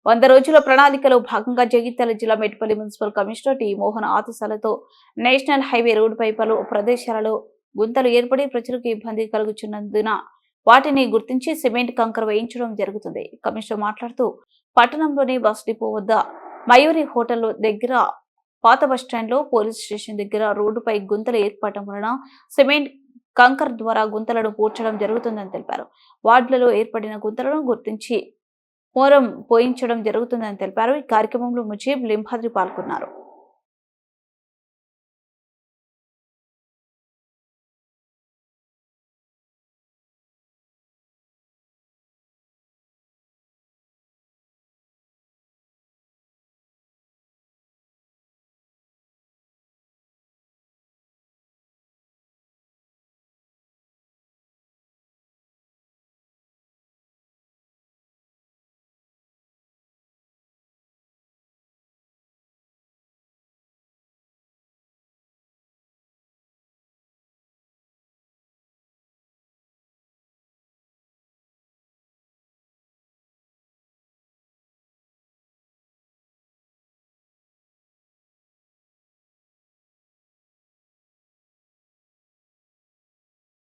100 రోజుల ప్రణాళికలో భాగంగా జగిత్యాల జిల్లా Metpally municipal commissioner T Mohan ఆదేశాలతో నేషనల్ హైవే రోడ్డుపై పలు ప్రదేశాలలో గుంతలు ఏర్పడి ప్రజలకు ఇబ్బంది కలుగుతున్నందున వాటిని గుర్తించి సిమెంట్ కంకర వేయించడం జరుగుతుంది. కమిషనర్ మాట్లాడుతూ పట్టణంలోని బస్ డిపో వద్ద మయూరి హోటల్ దగ్గర పాత బస్టాండ్ లో పోలీస్ స్టేషన్ దగ్గర రోడ్డుపై గుంతలు ఏర్పడటం వలన సిమెంట్ కంకర్ ద్వారా గుంతలను పూడ్చడం జరుగుతుందని తెలిపారు. వార్డులలో ఏర్పడిన గుంతలను గుర్తించి మోరం పోయించడం జరుగుతుందని తెలిపారు. ఈ కార్యక్రమంలో ముజీబ్ లింబాద్రి పాల్గొన్నారు.